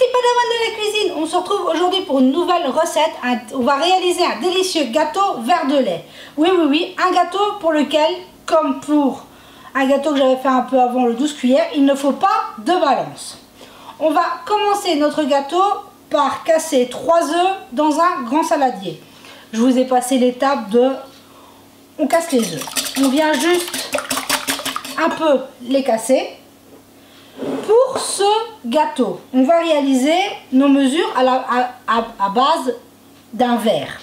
petits padawans de la cuisine, on se retrouve aujourd'hui pour une nouvelle recette. On va réaliser un délicieux gâteau vert de lait. Oui, un gâteau pour lequel, comme pour un gâteau que j'avais fait un peu avant le 12 cuillères, il ne faut pas de balance. On va commencer notre gâteau par casser 3 œufs dans un grand saladier. Je vous ai passé l'étape de... On casse les œufs. On vient juste un peu les casser. Pour ce gâteau, on va réaliser nos mesures à base d'un verre.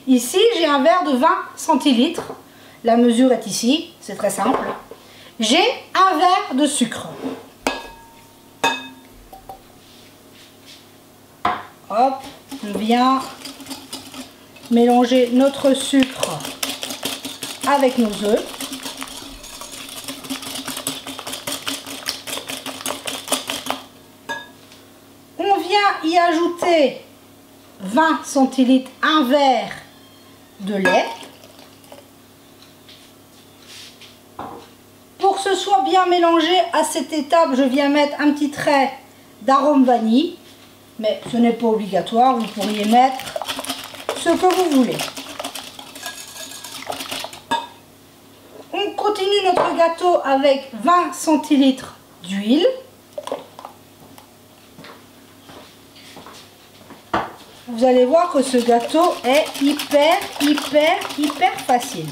Ici, j'ai un verre de 20 centilitres. La mesure est ici, c'est très simple. J'ai un verre de sucre. Hop, on vient mélanger notre sucre avec nos œufs. On vient y ajouter 20 centilitres, un verre de lait. Pour que ce soit bien mélangé à cette étape, je viens mettre un petit trait d'arôme vanille. Mais ce n'est pas obligatoire, vous pourriez mettre ce que vous voulez. On continue notre gâteau avec 20 centilitres d'huile. Vous allez voir que ce gâteau est hyper facile.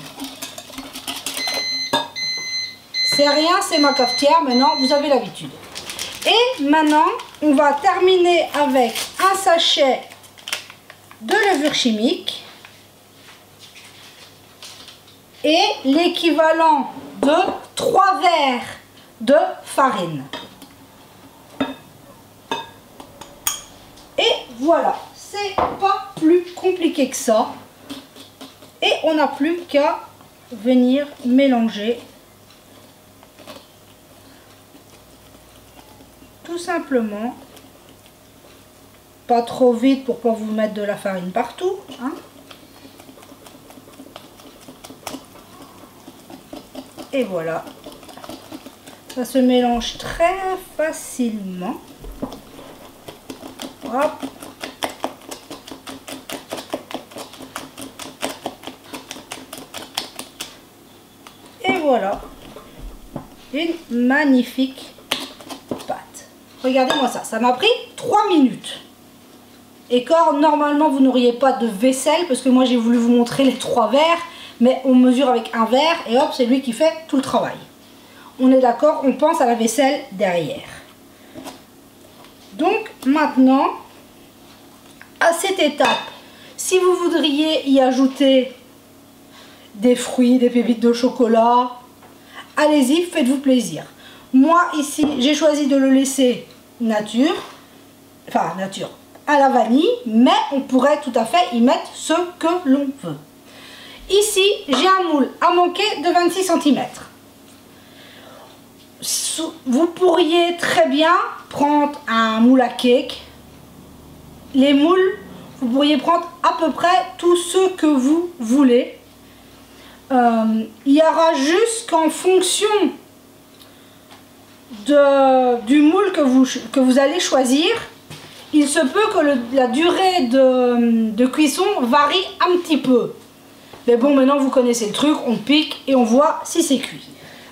C'est rien, c'est ma cafetière, maintenant vous avez l'habitude. Et maintenant, on va terminer avec un sachet de levure chimique et l'équivalent de 3 verres de farine. Et voilà, c'est pas plus compliqué que ça. Et on n'a plus qu'à venir mélanger tout simplement, pas trop vite pour pas vous mettre de la farine partout, hein. Et voilà, ça se mélange très facilement. Hop. Et voilà, une magnifique pâte. Regardez-moi ça, ça m'a pris 3 minutes. Et quand normalement vous n'auriez pas de vaisselle, parce que moi j'ai voulu vous montrer les 3 verres, mais on mesure avec un verre et hop, c'est lui qui fait tout le travail. On est d'accord, on pense à la vaisselle derrière. Donc maintenant, à cette étape, si vous voudriez y ajouter des fruits, des pépites de chocolat, allez-y, faites-vous plaisir. Moi ici, j'ai choisi de le laisser nature, à la vanille, mais on pourrait tout à fait y mettre ce que l'on veut. Ici, j'ai un moule à manquer de 26 cm. Vous pourriez très bien prendre un moule à cake. Les moules, vous pourriez prendre à peu près tous ceux que vous voulez. Il y aura juste qu'en fonction du moule que vous allez choisir, il se peut que la durée de cuisson varie un petit peu. Mais bon, maintenant vous connaissez le truc, on pique et on voit si c'est cuit.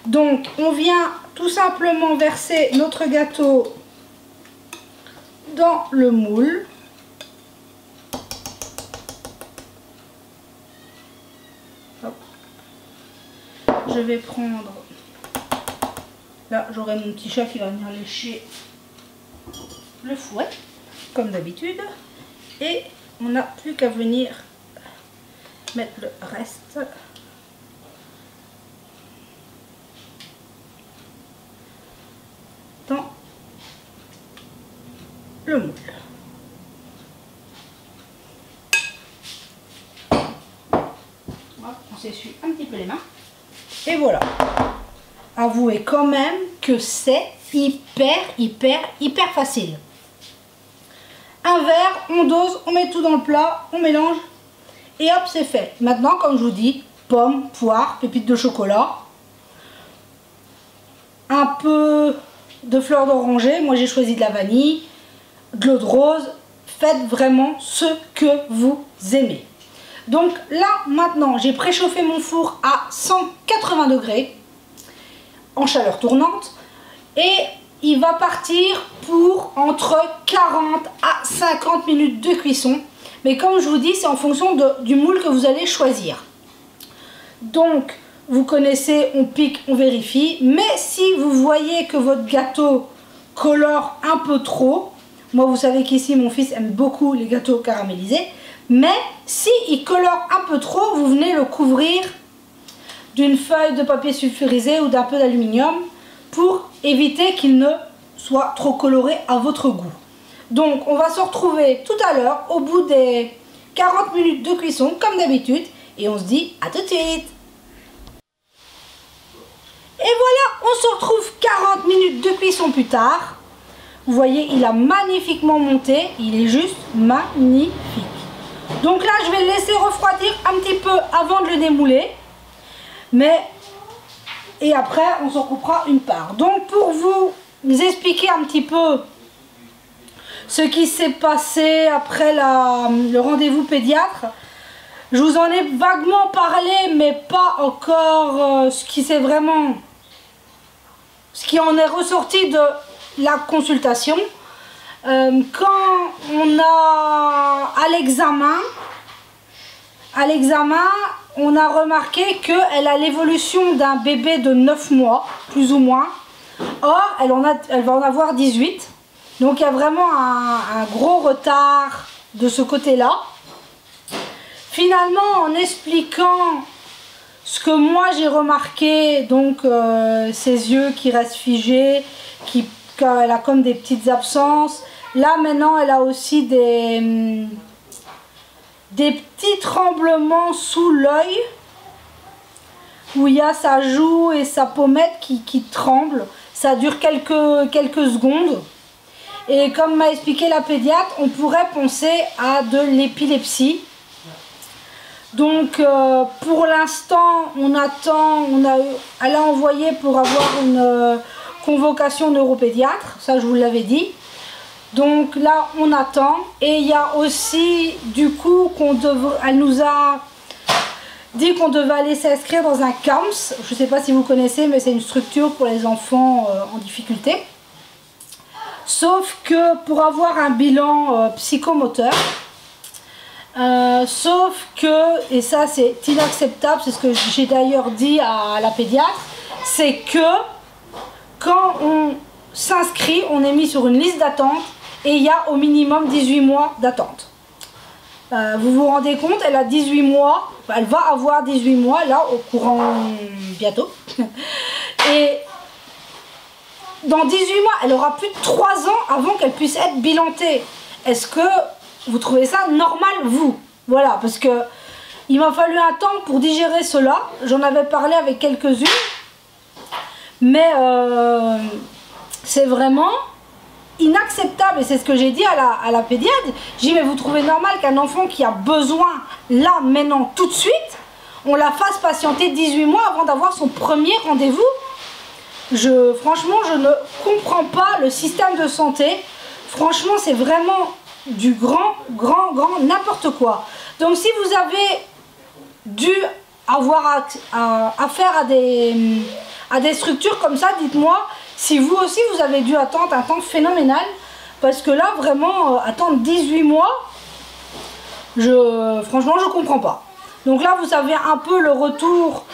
Donc on vient tout simplement verser notre gâteau dans le moule. Hop. Je vais prendre... Là, j'aurai mon petit chat qui va venir lécher le fouet, comme d'habitude. Et on n'a plus qu'à venir mettre le reste dans le moule. On s'essuie un petit peu les mains. Et voilà. Avouez quand même que c'est hyper facile. Un verre, on dose, on met tout dans le plat, on mélange et hop, c'est fait. Maintenant, comme je vous dis, pommes, poires, pépites de chocolat, un peu de fleur d'oranger, moi j'ai choisi de la vanille, de l'eau de rose. Faites vraiment ce que vous aimez. Donc là, maintenant, j'ai préchauffé mon four à 180 degrés en chaleur tournante et il va partir pour entre 40 à 50 minutes de cuisson. Mais comme je vous dis, c'est en fonction du moule que vous allez choisir. Donc, vous connaissez, on pique, on vérifie. Mais si vous voyez que votre gâteau colore un peu trop, moi vous savez qu'ici mon fils aime beaucoup les gâteaux caramélisés, mais si il colore un peu trop, vous venez le couvrir d'une feuille de papier sulfurisé ou d'un peu d'aluminium pour éviter qu'il ne soit trop coloré à votre goût. Donc on va se retrouver tout à l'heure au bout des 40 minutes de cuisson comme d'habitude et on se dit à tout de suite. Et voilà, on se retrouve 40 minutes de cuisson plus tard. Vous voyez, il a magnifiquement monté, il est juste magnifique. Donc là, je vais le laisser refroidir un petit peu avant de le démouler. Et après, on s'en coupera une part. Donc pour vous expliquer un petit peu ce qui s'est passé après le rendez-vous pédiatre, je vous en ai vaguement parlé, mais pas encore ce qui en est ressorti de la consultation. Quand on a à l'examen, on a remarqué qu'elle a l'évolution d'un bébé de 9 mois, plus ou moins. Or, elle va en avoir 18. Donc, il y a vraiment un gros retard de ce côté-là. Finalement, en expliquant ce que moi j'ai remarqué, donc ses yeux qui restent figés, qu'elle a comme des petites absences. Là, maintenant, elle a aussi des petits tremblements sous l'œil, où il y a sa joue et sa pommette qui tremblent. Ça dure quelques secondes. Et comme m'a expliqué la pédiatre, on pourrait penser à de l'épilepsie. Donc pour l'instant, on attend, elle a envoyé pour avoir une convocation neuropédiatre, ça je vous l'avais dit. Donc là, on attend. Et il y a aussi, du coup, elle nous a dit qu'on devait aller s'inscrire dans un CAMS. Je ne sais pas si vous connaissez, mais c'est une structure pour les enfants en difficulté. Sauf que pour avoir un bilan psychomoteur, sauf que, et ça c'est inacceptable, c'est ce que j'ai d'ailleurs dit à la pédiatre, c'est que quand on s'inscrit, on est mis sur une liste d'attente et il y a au minimum 18 mois d'attente. Vous vous rendez compte, elle a 18 mois, elle va avoir 18 mois là au courant bientôt. Et dans 18 mois, elle aura plus de 3 ans avant qu'elle puisse être bilantée. Est-ce que vous trouvez ça normal, vous? Voilà, parce que il m'a fallu un temps pour digérer cela. J'en avais parlé avec quelques-unes. Mais c'est vraiment inacceptable. Et c'est ce que j'ai dit à la pédiatre. J'ai dit, mais vous trouvez normal qu'un enfant qui a besoin, là, maintenant, tout de suite, on la fasse patienter 18 mois avant d'avoir son premier rendez-vous? Franchement, je ne comprends pas le système de santé. Franchement, c'est vraiment du grand n'importe quoi. Donc, si vous avez dû avoir affaire à des structures comme ça, dites-moi si vous aussi, vous avez dû attendre un temps phénoménal. Parce que là, vraiment, attendre 18 mois, franchement, je ne comprends pas. Donc là, vous avez un peu le retour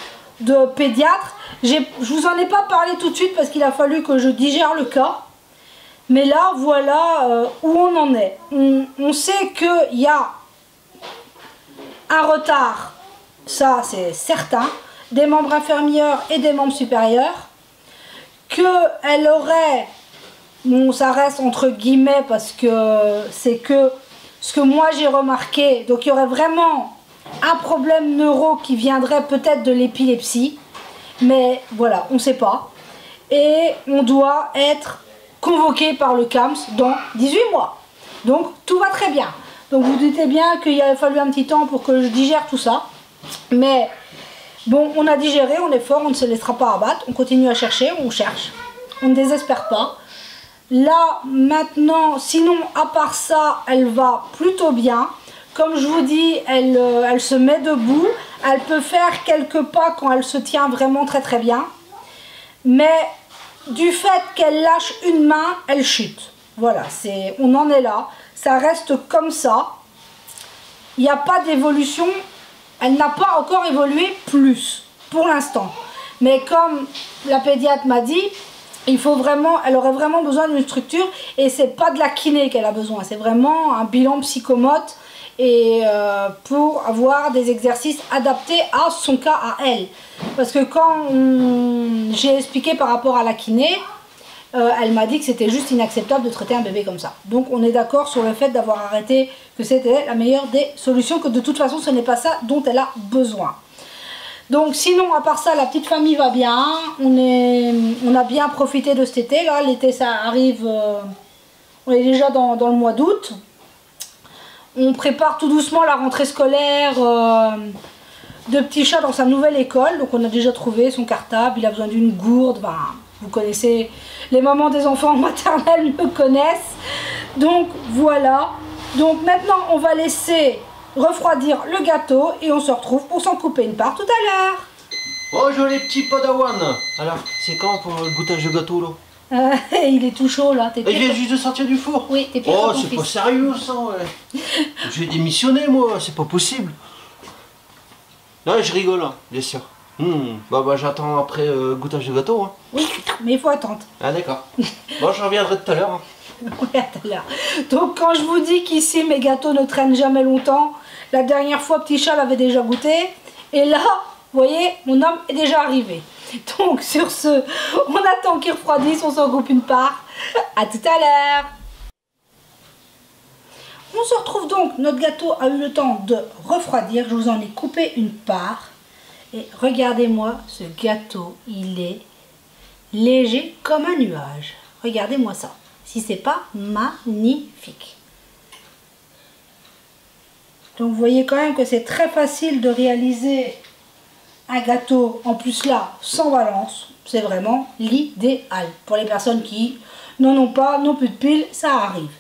de pédiatre. Je vous en ai pas parlé tout de suite parce qu'il a fallu que je digère le cas. Mais là, voilà où on en est. On sait qu'il y a un retard, ça c'est certain, des membres inférieurs et des membres supérieurs. Qu'elle aurait, bon ça reste entre guillemets parce que c'est que ce que moi j'ai remarqué, donc il y aurait vraiment un problème neuro qui viendrait peut-être de l'épilepsie. Mais voilà, on ne sait pas. Et on doit être convoqué par le CAMS dans 18 mois. Donc tout va très bien. Donc vous doutez bien qu'il a fallu un petit temps pour que je digère tout ça. Mais bon, on a digéré, on est fort, on ne se laissera pas abattre. On continue à chercher, on cherche. On ne désespère pas. Là, maintenant, sinon, à part ça, elle va plutôt bien. Comme je vous dis, elle se met debout. Elle peut faire quelques pas quand elle se tient vraiment très très bien. Mais du fait qu'elle lâche une main, elle chute. Voilà, on en est là. Ça reste comme ça. Il n'y a pas d'évolution. Elle n'a pas encore évolué plus, pour l'instant. Mais comme la pédiatre m'a dit, elle aurait vraiment besoin d'une structure et c'est pas de la kiné qu'elle a besoin, c'est vraiment un bilan psychomote et pour avoir des exercices adaptés à son cas à elle. Parce que quand j'ai expliqué par rapport à la kiné, elle m'a dit que c'était juste inacceptable de traiter un bébé comme ça. Donc on est d'accord sur le fait d'avoir arrêté, que c'était la meilleure des solutions, que de toute façon ce n'est pas ça dont elle a besoin. Donc sinon, à part ça, la petite famille va bien. On a bien profité de cet été. Là, l'été, ça arrive. On est déjà dans le mois d'août. On prépare tout doucement la rentrée scolaire de petit chat dans sa nouvelle école. Donc on a déjà trouvé son cartable. Il a besoin d'une gourde. Ben, vous connaissez, les mamans des enfants maternels me connaissent. Donc voilà. Donc maintenant, on va laisser refroidir le gâteau et on se retrouve pour s'en couper une part tout à l'heure. Bonjour les petits padawan. Alors, c'est quand pour le goûtage de gâteau là? Il est tout chaud là. Il vient juste de sortir du four. Oui, t'es pire oh, que ton c'est fils. pas sérieux ça, ouais. Je vais démissionner moi, c'est pas possible. Non, je rigole, hein, bien sûr. Bah j'attends après goûtage de gâteau. Hein. Oui, mais il faut attendre. Ah d'accord. Bon, je reviendrai tout à l'heure. Hein. Oui, à tout à l'heure. Donc quand je vous dis qu'ici mes gâteaux ne traînent jamais longtemps, la dernière fois petit chat l'avait déjà goûté. Et là, vous voyez, mon homme est déjà arrivé. Donc sur ce, on attend qu'il refroidisse, on s'en coupe une part. À tout à l'heure. On se retrouve donc, notre gâteau a eu le temps de refroidir. Je vous en ai coupé une part. Et regardez-moi ce gâteau, il est léger comme un nuage. Regardez-moi ça. Si c'est pas magnifique. Donc vous voyez quand même que c'est très facile de réaliser un gâteau, en plus là, sans valence. C'est vraiment l'idéal. Pour les personnes qui n'en ont pas, n'ont plus de piles, ça arrive.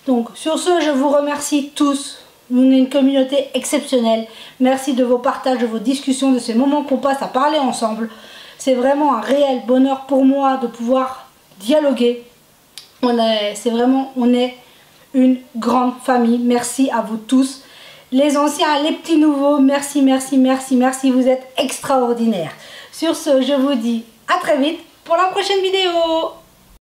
Donc sur ce, je vous remercie tous. On est une communauté exceptionnelle. Merci de vos partages, de vos discussions, de ces moments qu'on passe à parler ensemble. C'est vraiment un réel bonheur pour moi de pouvoir dialoguer. On est une grande famille. Merci à vous tous. Les anciens, les petits nouveaux, merci, merci, merci, merci. Vous êtes extraordinaires. Sur ce, je vous dis à très vite pour la prochaine vidéo.